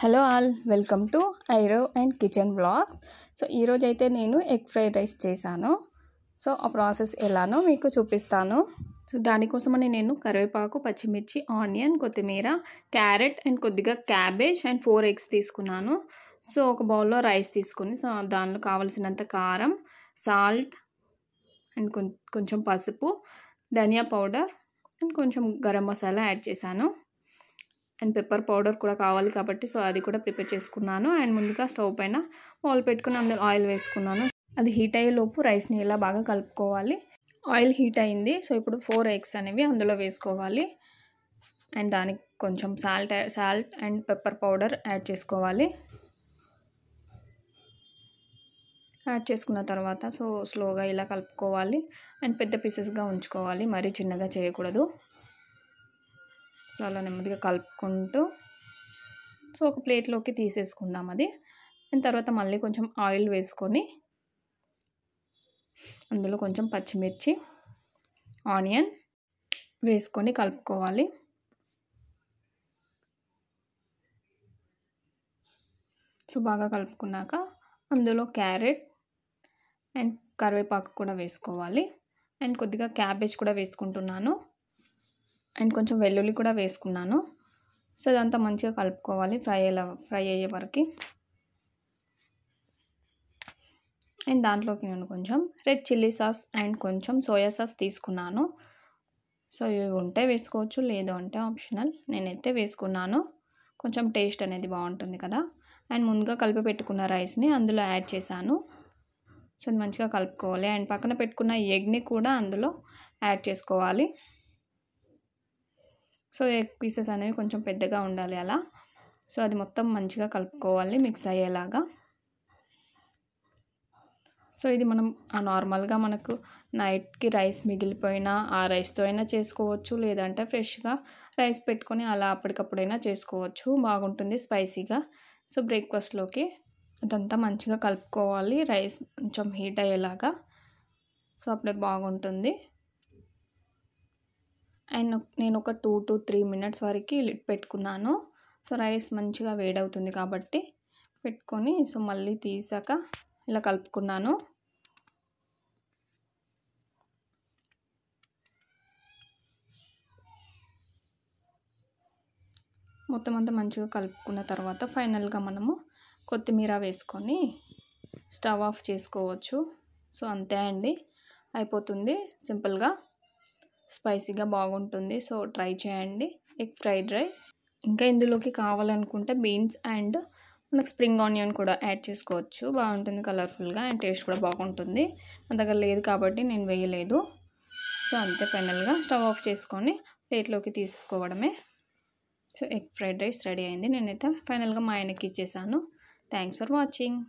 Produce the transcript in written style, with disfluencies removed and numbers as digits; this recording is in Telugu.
హలో ఆల్, వెల్కమ్ టు ఐరో అండ్ కిచెన్ వ్లాగ్స్. సో ఈరోజు అయితే నేను ఎగ్ ఫ్రైడ్ రైస్ చేశాను. సో ఆ ప్రాసెస్ ఎలానో మీకు చూపిస్తాను. సో దానికోసమని నేను కరివేపాకు, పచ్చిమిర్చి, ఆనియన్, కొత్తిమీర, క్యారెట్ అండ్ కొద్దిగా క్యాబేజ్ అండ్ 4 eggs తీసుకున్నాను. సో ఒక బౌల్లో రైస్ తీసుకుని సో దానిలో కావలసినంత కారం, సాల్ట్ అండ్ కొంచెం పసుపు, ధనియా పౌడర్ అండ్ కొంచెం గరం మసాలా యాడ్ చేశాను. అండ్ పెప్పర్ పౌడర్ కూడా కావాలి కాబట్టి సో అది కూడా ప్రిపేర్ చేసుకున్నాను. అండ్ ముందుగా స్టవ్ పైన బౌల్ పెట్టుకుని అందులో ఆయిల్ వేసుకున్నాను. అది హీట్ అయ్యేలోపు రైస్ని ఇలా బాగా కలుపుకోవాలి. ఆయిల్ హీట్ అయింది. సో ఇప్పుడు 4 eggs అనేవి అందులో వేసుకోవాలి. అండ్ దానికి కొంచెం salt and pepper powder add చేసుకోవాలి. యాడ్ చేసుకున్న తర్వాత సో స్లోగా ఇలా కలుపుకోవాలి. అండ్ పెద్ద పీసెస్గా ఉంచుకోవాలి, మరీ చిన్నగా చేయకూడదు. సో అలా నెమ్మదిగా కలుపుకుంటూ సో ఒక ప్లేట్లోకి తీసేసుకుందాం అది. అండ్ తర్వాత మళ్ళీ కొంచెం ఆయిల్ వేసుకొని అందులో కొంచెం పచ్చిమిర్చి, ఆనియన్ వేసుకొని కలుపుకోవాలి. సో బాగా కలుపుకున్నాక అందులో క్యారెట్ అండ్ కరివేపాకు కూడా వేసుకోవాలి. అండ్ కొద్దిగా క్యాబేజ్ కూడా వేసుకుంటున్నాను. అండ్ కొంచెం వెల్లుల్లి కూడా వేసుకున్నాను. సో అదంతా మంచిగా కలుపుకోవాలి ఫ్రై అయ్యే వరకు. అండ్ దాంట్లోకి నేను కొంచెం రెడ్ చిల్లీ సాస్ అండ్ కొంచెం సోయా సాస్ తీసుకున్నాను. సో ఇవి ఉంటే వేసుకోవచ్చు, లేదు అంటే ఆప్షనల్. నేనైతే వేసుకున్నాను, కొంచెం టేస్ట్ అనేది బాగుంటుంది కదా. అండ్ ముందుగా కలిపి పెట్టుకున్న రైస్ని అందులో యాడ్ చేశాను. సో అది మంచిగా కలుపుకోవాలి. అండ్ పక్కన పెట్టుకున్న ఎగ్ని కూడా అందులో యాడ్ చేసుకోవాలి. సో ఎగ్ పీసెస్ అనేవి కొంచెం పెద్దగా ఉండాలి అలా. సో అది మొత్తం మంచిగా కలుపుకోవాలి మిక్స్ అయ్యేలాగా. సో ఇది మనం నార్మల్గా మనకు నైట్కి రైస్ మిగిలిపోయినా ఆ రైస్తో అయినా చేసుకోవచ్చు, లేదంటే ఫ్రెష్గా రైస్ పెట్టుకొని అలా అప్పటికప్పుడైనా చేసుకోవచ్చు, బాగుంటుంది స్పైసీగా. సో బ్రేక్ఫాస్ట్లోకి అదంతా మంచిగా కలుపుకోవాలి, రైస్ కొంచెం హీట్ అయ్యేలాగా. సో అప్పుడే బాగుంటుంది. అండ్ నేను ఒక 2 to 3 minutes వరకు లిడ్ పెట్టుకున్నాను. సో రైస్ మంచిగా వేడవుతుంది కాబట్టి పెట్టుకొని సో మళ్ళీ తీసాక ఇలా కలుపుకున్నాను. మొత్తం అంతా మంచిగా కలుపుకున్న తర్వాత ఫైనల్గా మనము కొత్తిమీర వేసుకొని స్టవ్ ఆఫ్ చేసుకోవచ్చు. సో అంతే అండి, అయిపోతుంది సింపుల్గా, స్పైసీగా బాగుంటుంది. సో ట్రై చేయండి ఎగ్ ఫ్రైడ్ రైస్. ఇంకా ఇందులోకి కావాలనుకుంటే బీన్స్ అండ్ మనకు స్ప్రింగ్ ఆనియన్ కూడా యాడ్ చేసుకోవచ్చు, బాగుంటుంది కలర్ఫుల్గా. అండ్ టేస్ట్ కూడా బాగుంటుంది. నా దగ్గర లేదు కాబట్టి నేను వేయలేదు. సో అంతే, ఫైనల్గా స్టవ్ ఆఫ్ చేసుకొని ప్లేట్లోకి తీసుకోవడమే. So egg fried rice ready అయింది. నేనైతే ఫైనల్గా మా ఆయనకి ఇచ్చేసాను. Thanks for watching.